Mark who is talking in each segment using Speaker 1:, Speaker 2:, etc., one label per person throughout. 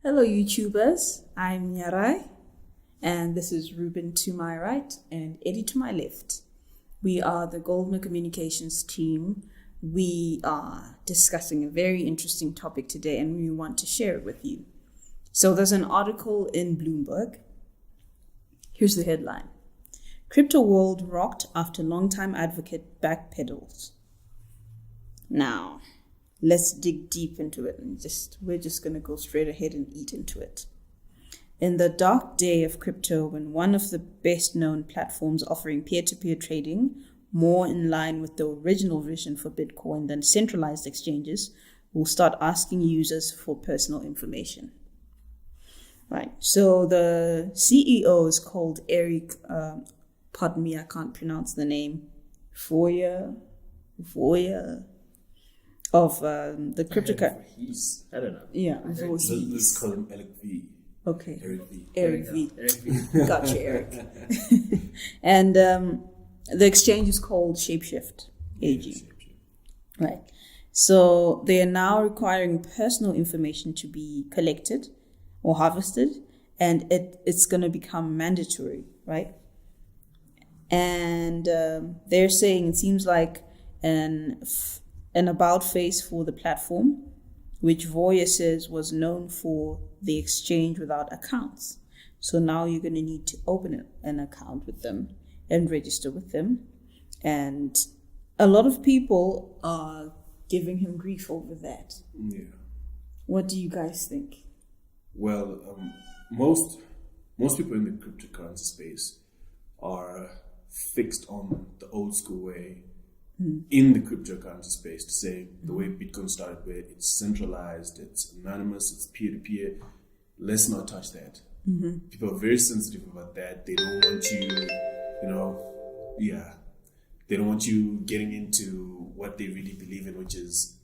Speaker 1: Hello, YouTubers. I'm Nyarai, and this is Ruben to my right and Eddie to my left. We are the Goldman Communications team. We are discussing a very interesting topic today, and we want to share it with you. So there's an article in Bloomberg. Here's the headline. Crypto world rocked after longtime advocate backpedals. Now, let's dig deep into it and we're just going to go straight ahead and eat into it. In the dark day of crypto, when one of the best known platforms offering peer-to-peer trading, more in line with the original vision for Bitcoin than centralized exchanges, will start asking users for personal information. Right. So the CEO is called Eric, pardon me, I can't pronounce the name, Voya of the cryptocurrency.
Speaker 2: I don't know.
Speaker 1: Yeah,
Speaker 3: let's call him Eric V.
Speaker 1: Okay.
Speaker 3: Eric V.
Speaker 1: Eric V. Gotcha, Eric. And the exchange is called Shapeshift AG. Right. So they are now requiring personal information to be collected or harvested, and it's going to become mandatory, right? And they're saying it seems like an about face for the platform, which Voya says was known for the exchange without accounts. So now you're going to need to open an account with them and register with them. And a lot of people are giving him grief over that.
Speaker 3: Yeah.
Speaker 1: What do you guys think?
Speaker 3: Well, most people in the cryptocurrency space are fixed on the old school way in the cryptocurrency space, to say the way Bitcoin started with, it's centralized, it's anonymous, it's peer-to-peer. Let's not touch that. People are very sensitive about that. They don't want you, they don't want you getting into what they really believe in, which is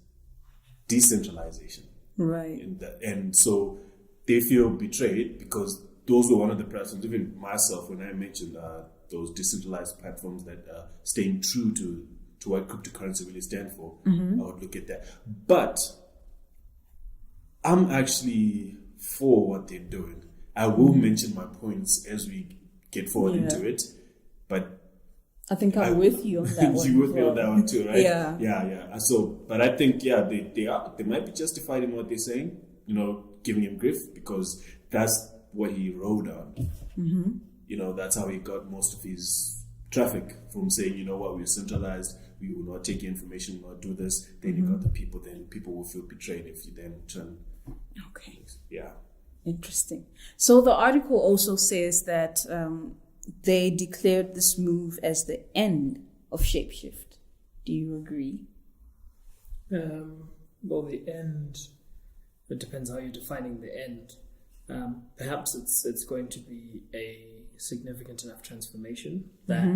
Speaker 3: decentralization.
Speaker 1: Right.
Speaker 3: And so they feel betrayed because those were one of the platforms, even myself, when I mentioned those decentralized platforms that are staying true to what cryptocurrency really stands for, I would look at that. But I'm actually for what they're doing. I will mention my points as we get forward into it, but
Speaker 1: I think I'm with you on that one.
Speaker 3: You're with me on that one too, right?
Speaker 1: Yeah.
Speaker 3: So, but I think, they might be justified in what they're saying, giving him grief, because that's what he rode on. That's how he got most of his traffic, from saying, you know what, we're centralized, we will not take your information, we will not do this. Then you got the people, then people will feel betrayed if you then turn.
Speaker 1: Okay.
Speaker 3: Yeah.
Speaker 1: Interesting. So the article also says that they declared this move as the end of Shapeshift. Do you agree?
Speaker 2: Well, the end, it depends how you're defining the end. Perhaps it's going to be a significant enough transformation that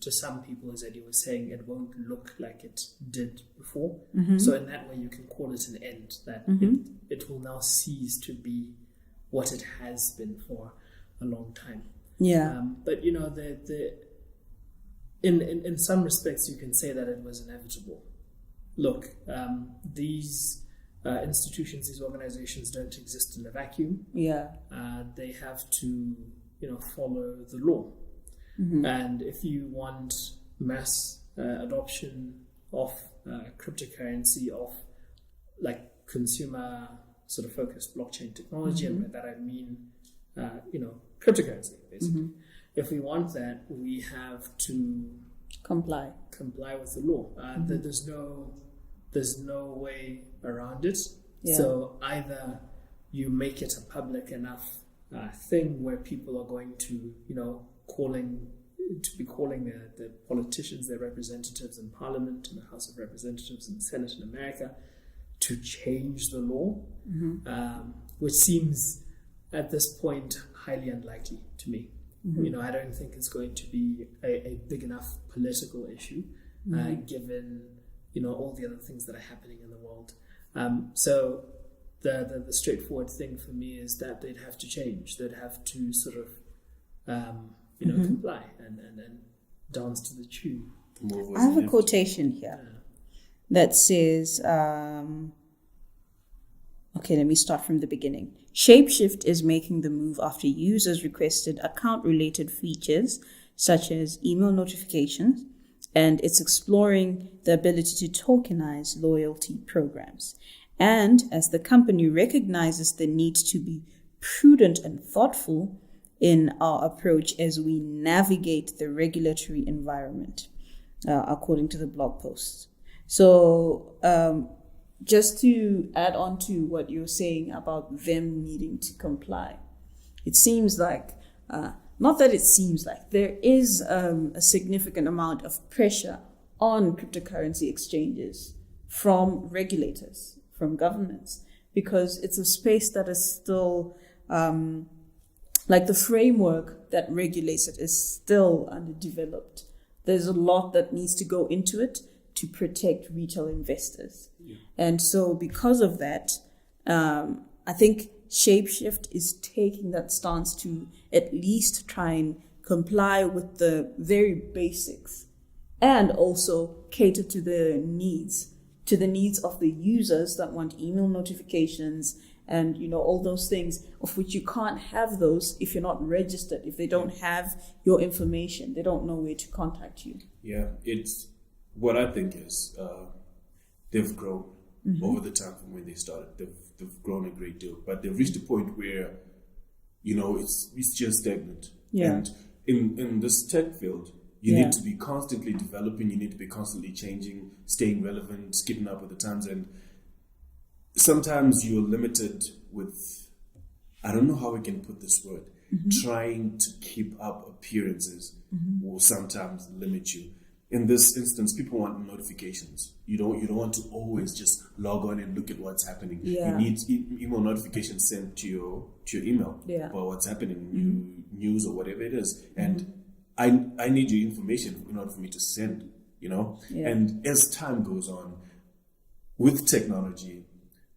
Speaker 2: to some people, as Eddie was saying, it won't look like it did before. So in that way, you can call it an end, that it will now cease to be what it has been for a long time.
Speaker 1: Yeah.
Speaker 2: But in some respects, you can say that it was inevitable. Look, these institutions, these organizations don't exist in a vacuum.
Speaker 1: Yeah.
Speaker 2: They have to, follow the law. And if you want mass adoption of cryptocurrency, of like consumer sort of focused blockchain technology, and by that I mean, cryptocurrency, basically. If we want that, we have to comply with the law. There's no way around it. Yeah. So either you make it a public enough thing where people are going to, calling the politicians, their representatives in Parliament, in the House of Representatives, and the Senate in America, to change the law, which seems at this point highly unlikely to me. I don't think it's going to be a big enough political issue, given all the other things that are happening in the world. So the straightforward thing for me is that they'd have to change. They'd have to sort of comply and dance to the tune.
Speaker 1: I have a quotation here that says, okay, let me start from the beginning. Shapeshift is making the move after users requested account-related features such as email notifications, and it's exploring the ability to tokenize loyalty programs. And as the company recognizes the need to be prudent and thoughtful in our approach as we navigate the regulatory environment, according to the blog post. So just to add on to what you're saying about them needing to comply, it seems like, not that it seems like, there is a significant amount of pressure on cryptocurrency exchanges from regulators, from governments, because it's a space that is still, like the framework that regulates it is still underdeveloped. There's a lot that needs to go into it to protect retail investors. Yeah. And so because of that, I think Shapeshift is taking that stance to at least try and comply with the very basics and also cater to the needs of the users that want email notifications and, you know, all those things, of which you can't have those if you're not registered. If they don't have your information, they don't know where to contact you.
Speaker 3: Yeah, it's what I think is they've grown over the time from when they started. They've grown a great deal, but they've reached a point where, you know, it's just stagnant.
Speaker 1: Yeah.
Speaker 3: And in this tech field, you need to be constantly developing. You need to be constantly changing, staying relevant, keeping up with the times. And sometimes you're limited with, I don't know how we can put this word, trying to keep up appearances will sometimes limit you. In this instance, people want notifications. You don't want to always just log on and look at what's happening.
Speaker 1: Yeah.
Speaker 3: You need email notifications sent to your email about what's happening, news or whatever it is. And I need your information in order for me to send, you know? Yeah. And as time goes on, with technology,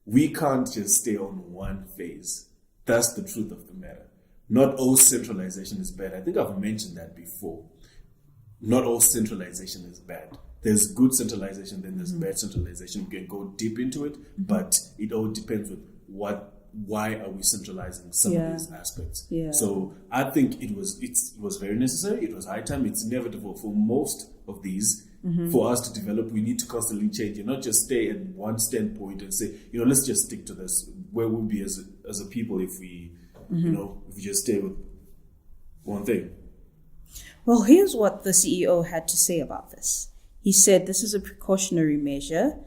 Speaker 3: we can't just stay on one phase. That's the truth of the matter. Not all centralization is bad. I think I've mentioned that before. Not all centralization is bad. There's good centralization, then there's bad centralization. We can go deep into it, but it all depends with why are we centralizing some of these aspects. Yeah. So I think it was very necessary. It was high time. It's inevitable for most of these. For us to develop, we need to constantly change and not just stay at one standpoint and say, you know, let's just stick to this. Where we'll be as a people if we, you know, if we just stay with one thing.
Speaker 1: Well, here's what the CEO had to say about this. He said this is a precautionary measure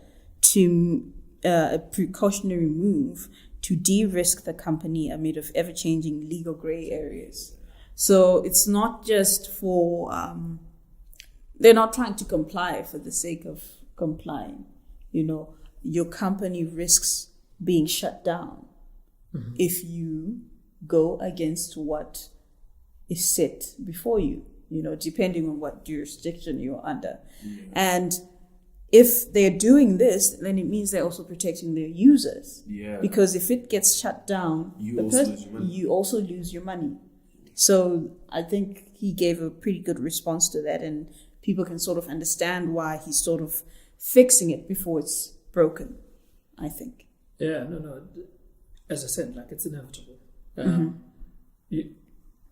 Speaker 1: a precautionary move to de-risk the company amid of ever-changing legal gray areas. So it's not just for, they're not trying to comply for the sake of complying. You know, your company risks being shut down if you go against what is set before you. You know, depending on what jurisdiction you're under. Yeah. And if they're doing this, then it means they're also protecting their users. Yeah. Because if it gets shut down, you also lose your money. So I think he gave a pretty good response to that, and people can sort of understand why he's sort of fixing it before it's broken, I think.
Speaker 2: Yeah, no. As I said, like, it's inevitable.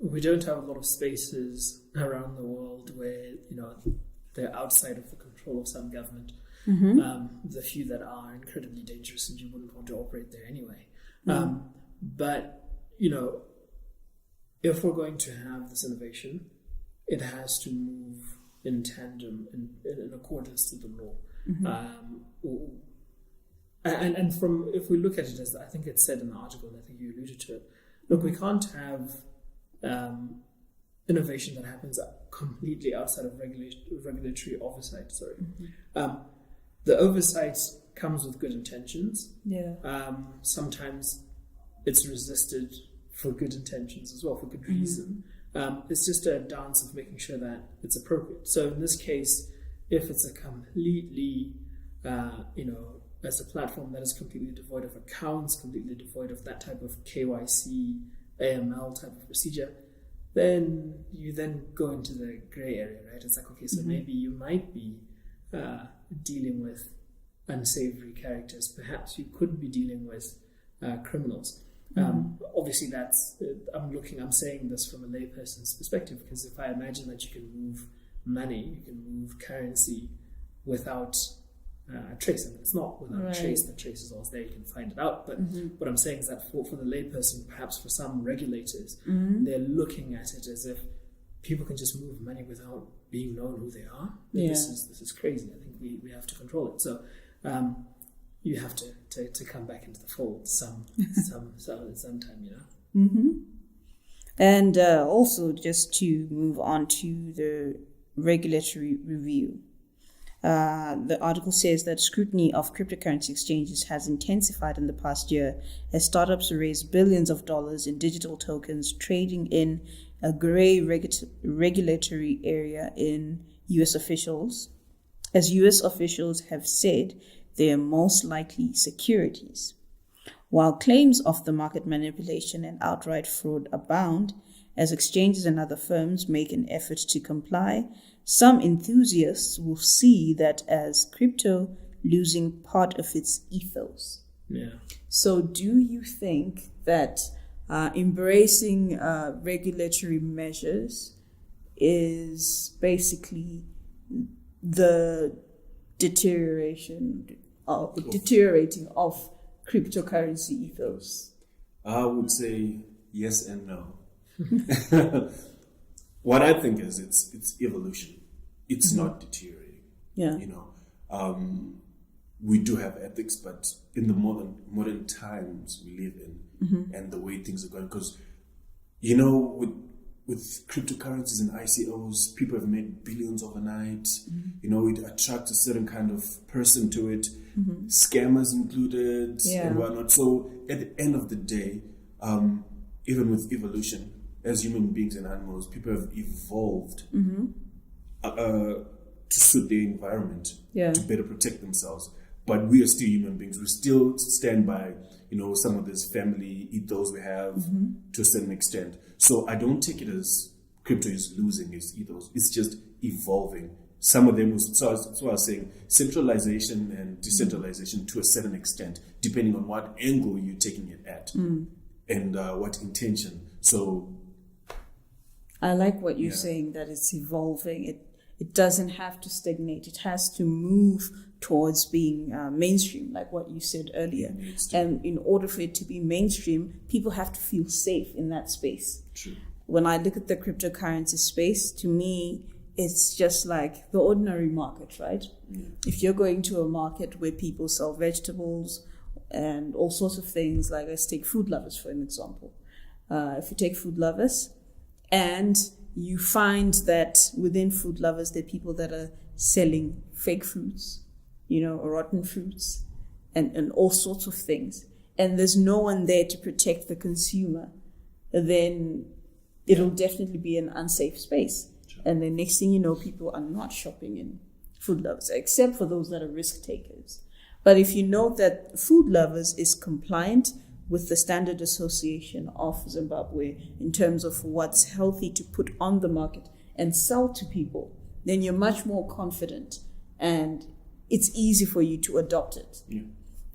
Speaker 2: We don't have a lot of spaces around the world where, you know, they're outside of the control of some government. The few that are incredibly dangerous, and you wouldn't want to operate there anyway. But, you know, if we're going to have this innovation, it has to move in tandem, in accordance to the law. And from, if we look at it, as I think it said in the article, I think you alluded to it, look, we can't have innovation that happens completely outside of regulatory oversight. The oversight comes with good intentions. Sometimes it's resisted for good intentions as well, for good reason. It's just a dance of making sure that it's appropriate. So in this case, if it's a completely, as a platform that is completely devoid of accounts, completely devoid of that type of KYC, AML type of procedure, then you then go into the gray area, right? It's like, okay, so maybe you might be dealing with unsavory characters. Perhaps you could be dealing with criminals. Obviously, I'm saying this from a layperson's perspective, because if I imagine that you can move money, you can move currency without a trace, and it's not without a trace. The trace is always there; you can find it out. But what I'm saying is that for the layperson, perhaps for some regulators, they're looking at it as if people can just move money without being known who they are. This is crazy. I think we have to control it. So you have to come back into the fold sometime,
Speaker 1: And also, just to move on to the regulatory review. The article says that scrutiny of cryptocurrency exchanges has intensified in the past year as startups raise billions of dollars in digital tokens, trading in a gray regulatory area in U.S. officials. As U.S. officials have said, they are most likely securities. While claims of the market manipulation and outright fraud abound, as exchanges and other firms make an effort to comply, some enthusiasts will see that as crypto losing part of its ethos.
Speaker 2: Yeah.
Speaker 1: So do you think that embracing regulatory measures is basically the deteriorating of cryptocurrency ethos?
Speaker 3: I would say yes and no. What I think is it's evolution. It's not deteriorating.
Speaker 1: Yeah.
Speaker 3: We do have ethics, but in the modern times we live in, and the way things are going, because with cryptocurrencies and ICOs, people have made billions overnight. It attracts a certain kind of person to it, scammers included, and whatnot. So at the end of the day, even with evolution, as human beings and animals, people have evolved to suit their environment, to better protect themselves. But we are still human beings. We still stand by, some of this family ethos we have to a certain extent. So I don't take it as crypto is losing its ethos. It's just evolving. Some of them, so that's what I was saying, centralization and decentralization to a certain extent, depending on what angle you're taking it at and what intention. So
Speaker 1: I like what you're saying, that it's evolving. It doesn't have to stagnate. It has to move towards being mainstream, like what you said earlier. And in order for it to be mainstream, people have to feel safe in that space.
Speaker 3: True.
Speaker 1: When I look at the cryptocurrency space, to me, it's just like the ordinary market, right? If you're going to a market where people sell vegetables and all sorts of things, like let's take Food Lovers for an example. If you take Food Lovers, and you find that within Food Lovers, there are people that are selling fake fruits, rotten fruits, and all sorts of things, and there's no one there to protect the consumer, then it'll definitely be an unsafe space. Sure. And the next thing you know, people are not shopping in Food Lovers, except for those that are risk takers. But if you know that Food Lovers is compliant with the Standard Association of Zimbabwe in terms of what's healthy to put on the market and sell to people, then you're much more confident and it's easy for you to adopt it.
Speaker 3: Yeah.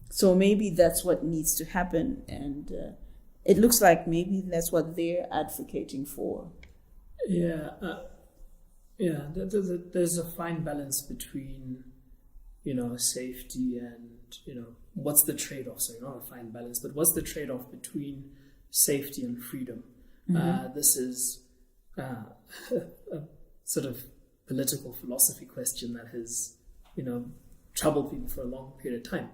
Speaker 1: So maybe that's what needs to happen, and it looks like maybe that's what they're advocating for.
Speaker 2: There's a fine balance between safety and what's the trade-off. So not a fine balance, but what's the trade-off between safety and freedom? This is a sort of political philosophy question that has troubled people for a long period of time,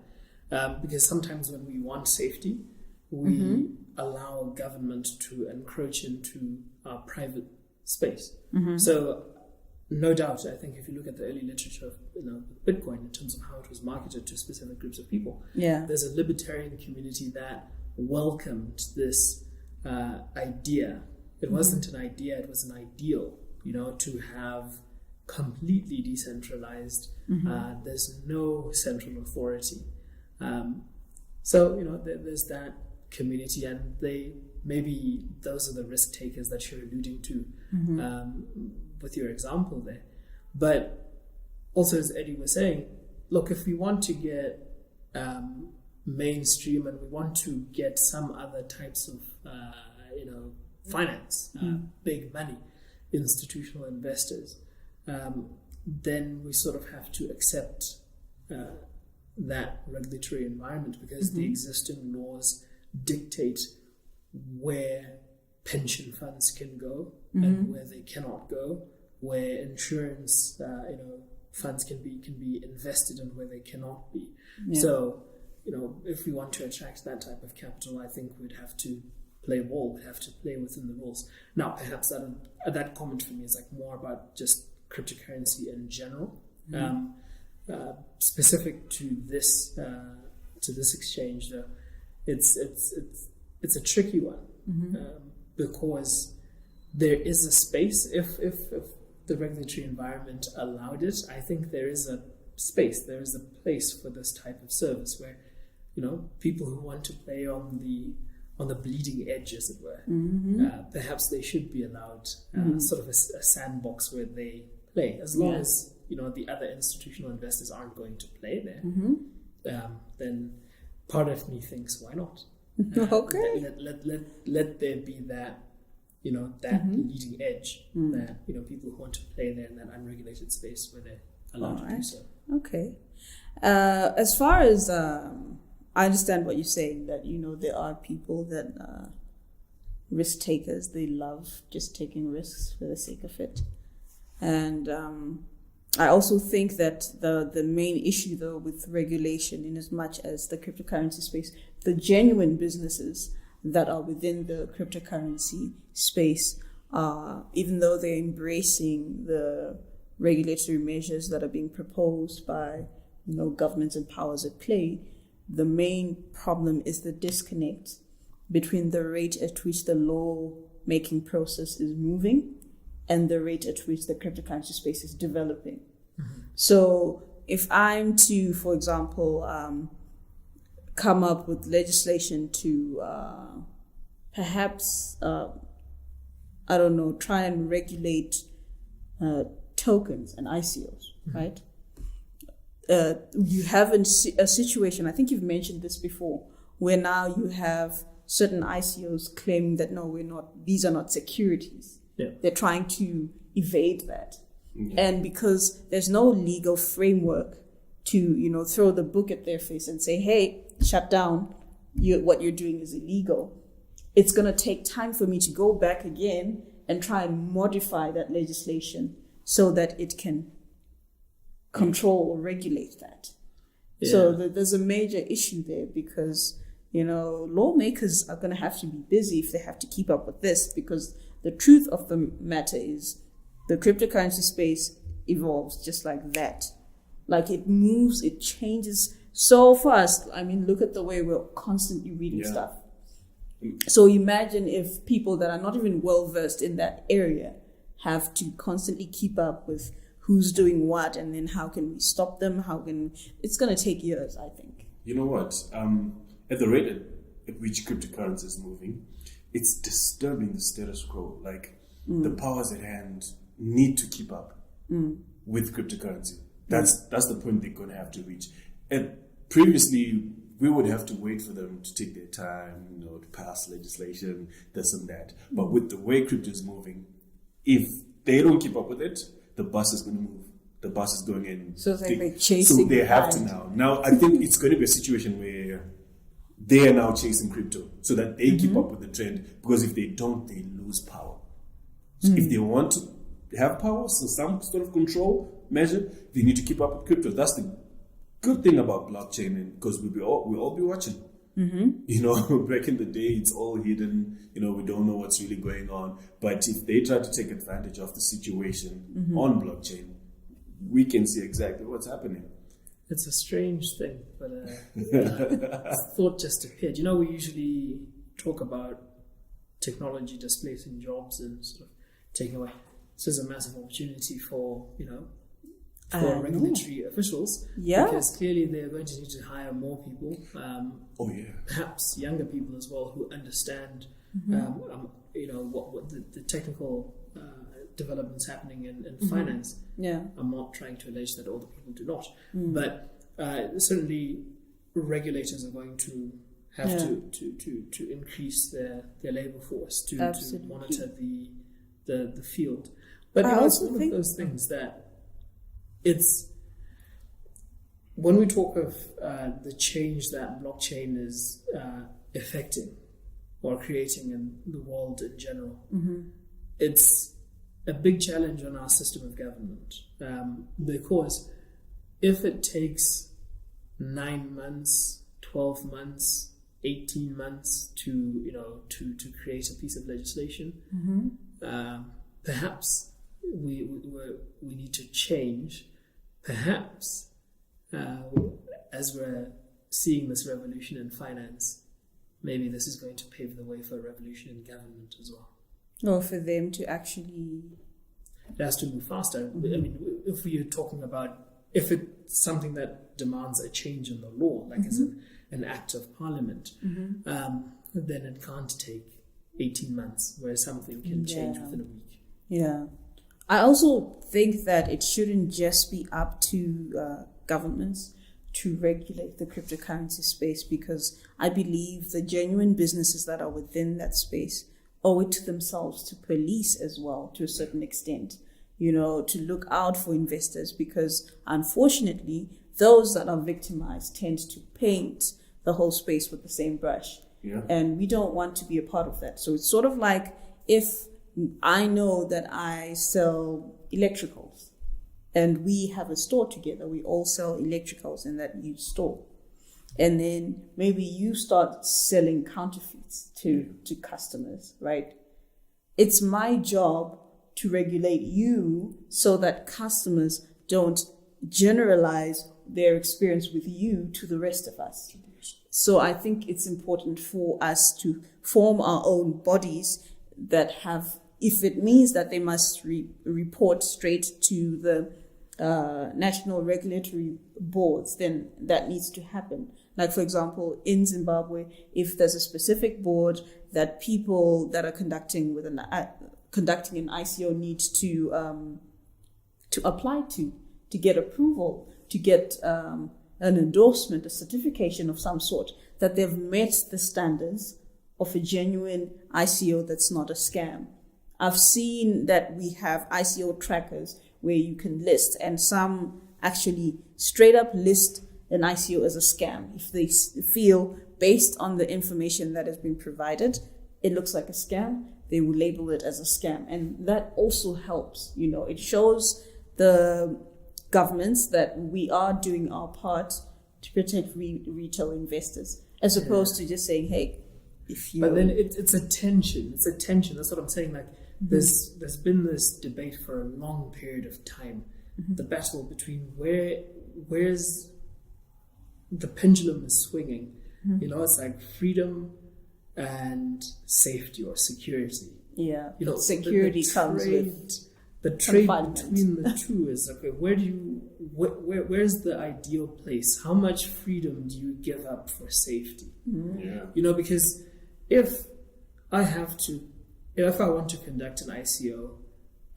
Speaker 2: because sometimes when we want safety, we allow government to encroach into our private space. So no doubt, I think if you look at the early literature of Bitcoin in terms of how it was marketed to specific groups of people, there's a libertarian community that welcomed this idea. It wasn't an idea, it was an ideal, to have completely decentralized. There's no central authority. So, there's that community, and maybe those are the risk takers that you're alluding to with your example there. But also, as Eddie was saying, look, if we want to get mainstream, and we want to get some other types of finance, big money, institutional investors, then we sort of have to accept that regulatory environment, because the existing laws dictate where pension funds can go and where they cannot go, where insurance funds can be invested and where they cannot be. Yeah. So, if we want to attract that type of capital, I think we'd have to play ball. We'd have to play within the rules. Now, perhaps that comment for me is like more about just cryptocurrency in general. Specific to this exchange, though, it's a tricky one, because there is a space. If the regulatory environment allowed it, I think there is a space, there is a place for this type of service where people who want to play on the bleeding edge, as it were, perhaps they should be allowed sort of a sandbox where they play, as long as the other institutional investors aren't going to play there. Then part of me thinks, why not?
Speaker 1: Okay.
Speaker 2: Let there be that that leading edge, that people who want to play there in that unregulated space where they're allowed to do so.
Speaker 1: Okay. As far as I understand what you're saying, that there are people that risk takers. They love just taking risks for the sake of it, and I also think that the main issue, though, with regulation, in as much as the cryptocurrency space, the genuine businesses that are within the cryptocurrency space, even though they're embracing the regulatory measures that are being proposed by governments and powers at play, the main problem is the disconnect between the rate at which the law-making process is moving and the rate at which the cryptocurrency space is developing. So if I'm to, for example, come up with legislation to perhaps, try and regulate tokens and ICOs, right? You have a situation, I think you've mentioned this before, where now you have certain ICOs claiming that, no, these are not securities. Yeah. They're trying to evade that. Yeah. And because there's no legal framework to, throw the book at their face and say, hey, shut down, what you're doing is illegal. It's going to take time for me to go back again and try and modify that legislation so that it can control or regulate that. Yeah. So there's a major issue there, because lawmakers are going to have to be busy if they have to keep up with this, because the truth of the matter is the cryptocurrency space evolves just like that. Like, it moves, it changes so fast. I mean, look at the way we're constantly reading stuff. So imagine if people that are not even well versed in that area have to constantly keep up with who's doing what, and then how can we stop them? It's going to take years, I think. You know what?
Speaker 3: At the rate at which cryptocurrency is moving, it's disturbing the status quo. Like, the powers at hand need to keep up with cryptocurrency. That's the point they're going to have to reach. And previously, we would have to wait for them to take their time, to pass legislation, this and that. But with the way crypto is moving, if they don't keep up with it, the bus is going to move. The bus is going in.
Speaker 1: So it's like they're chasing.
Speaker 3: So they have to now. Now, I think it's going to be a situation where they are now chasing crypto so that they keep up with the trend. Because if they don't, they lose power. So if they want to have power, so some sort of control measure, they need to keep up with crypto. That's the good thing about blockchain, because we'll all be watching. Back in the day, it's all hidden. We don't know what's really going on. But if they try to take advantage of the situation on blockchain, we can see exactly what's happening.
Speaker 2: It's a strange thing, but thought just appeared. We usually talk about technology displacing jobs and sort of taking away. This is a massive opportunity for regulatory officials, because clearly they're going to need to hire more people, perhaps younger people as well, who understand what the technical developments happening in finance. I'm not trying to allege that all the people do not, but certainly regulators are going to have to increase their labor force to monitor the field. But it's one of those things that it's, when we talk of the change that blockchain is affecting or creating in the world in general, it's a big challenge on our system of government, because if it takes 9 months, 12 months, 18 months to create a piece of legislation, perhaps we need to change. Perhaps as we're seeing this revolution in finance, maybe this is going to pave the way for a revolution in government as well.
Speaker 1: Or for them to actually...
Speaker 2: It has to move faster. I mean, if we are talking about, if it's something that demands a change in the law, like as an act of parliament, then it can't take 18 months, where something can change within a week.
Speaker 1: Yeah. I also think that it shouldn't just be up to governments to regulate the cryptocurrency space, because I believe the genuine businesses that are within that space owe it to themselves to police as well, to a certain extent, to look out for investors, because unfortunately, those that are victimized tend to paint the whole space with the same brush.
Speaker 3: Yeah.
Speaker 1: And we don't want to be a part of that. So it's sort of like, if I know that I sell electricals and we have a store together, we all sell electricals in that new store. And then maybe you start selling counterfeits to customers, right? It's my job to regulate you so that customers don't generalize their experience with you to the rest of us. So I think it's important for us to form our own bodies that have, if it means that they must report straight to the national regulatory boards, then that needs to happen. Like, for example, in Zimbabwe, if there's a specific board that people that are conducting an ICO need to apply to get approval, to get an endorsement, a certification of some sort, that they've met the standards of a genuine ICO that's not a scam. I've seen that we have ICO trackers where you can list, and some actually straight up list an ICO as a scam. If they feel, based on the information that has been provided, it looks like a scam, they will label it as a scam. And that also helps, it shows the governments that we are doing our part to protect retail investors, as opposed to just saying, hey, if you...
Speaker 2: But then it's a tension. It's a tension. That's what I'm saying. Like, there's been this debate for a long period of time. The battle between where's the pendulum is swinging. It's like freedom and safety or security.
Speaker 1: Yeah. Security comes with
Speaker 2: the trade between the two is, okay, where's the ideal place? How much freedom do you give up for safety?
Speaker 3: Yeah.
Speaker 2: Because if I want to conduct an ICO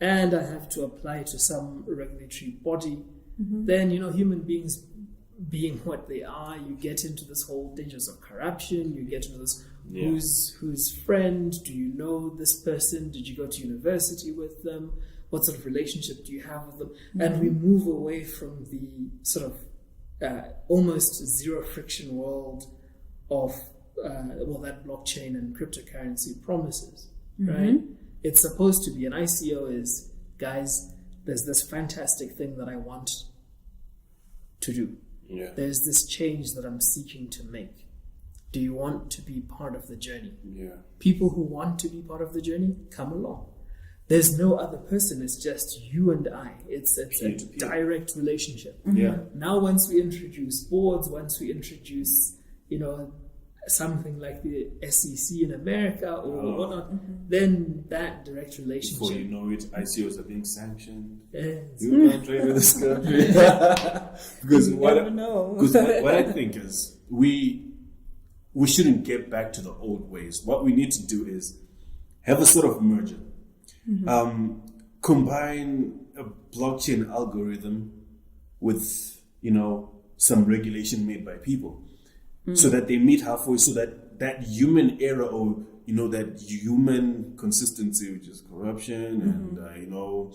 Speaker 2: and I have to apply to some regulatory body, then, human beings being what they are, you get into this whole dangers of corruption, you get into this whose friend, do you know this person, did you go to university with them, what sort of relationship do you have with them? And we move away from the sort of almost zero friction world of that blockchain and cryptocurrency promises, right? It's supposed to be, an ICO is, guys, there's this fantastic thing that I want to do.
Speaker 3: Yeah.
Speaker 2: There's this change that I'm seeking to make. Do you want to be part of the journey?
Speaker 3: Yeah.
Speaker 2: People who want to be part of the journey, come along. There's no other person. It's just you and I. It's a direct relationship.
Speaker 3: Yeah.
Speaker 2: Now, once we introduce boards, once we introduce, something like the SEC in America or whatnot, then that direct relationship.
Speaker 3: Before you know it, ICOs are being sanctioned.
Speaker 2: Yes.
Speaker 3: You can't trade with this country. Because what I think is we shouldn't get back to the old ways. What we need to do is have a sort of merger. Combine a blockchain algorithm with, some regulation made by people. so that they meet halfway, so that that human error, or that human consistency, which is corruption and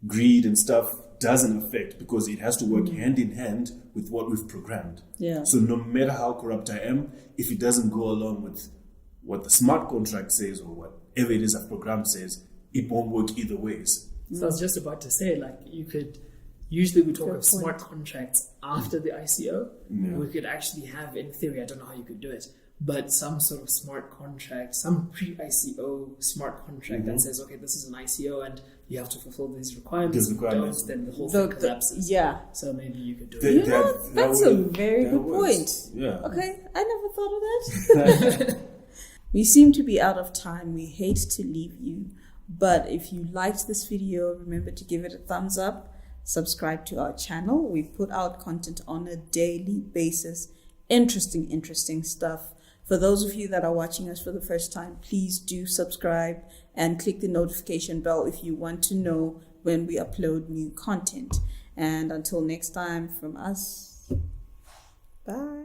Speaker 3: greed and stuff, doesn't affect, because it has to work hand in hand with what we've programmed.
Speaker 1: Yeah.
Speaker 3: So no matter how corrupt I am, if it doesn't go along with what the smart contract says or whatever it is I've programmed says, it won't work either ways.
Speaker 2: So I was just about to say, you could, usually we talk
Speaker 1: Fair
Speaker 2: of smart contracts after the ICO.
Speaker 3: Yeah.
Speaker 2: We could actually have, in theory, I don't know how you could do it, but some sort of smart contract, some pre-ICO smart contract that says, okay, this is an ICO and you have to fulfill these requirements. If you don't, then the whole thing collapses.
Speaker 1: Yeah.
Speaker 2: So maybe you could do it.
Speaker 1: That's a very good point.
Speaker 3: Yeah.
Speaker 1: Okay, I never thought of that. We seem to be out of time. We hate to leave you. But if you liked this video, remember to give it a thumbs up. Subscribe to our channel. We put out content on a daily basis. Interesting stuff. For those of you that are watching us for the first time, please do subscribe and click the notification bell if you want to know when we upload new content. And until next time from us, bye.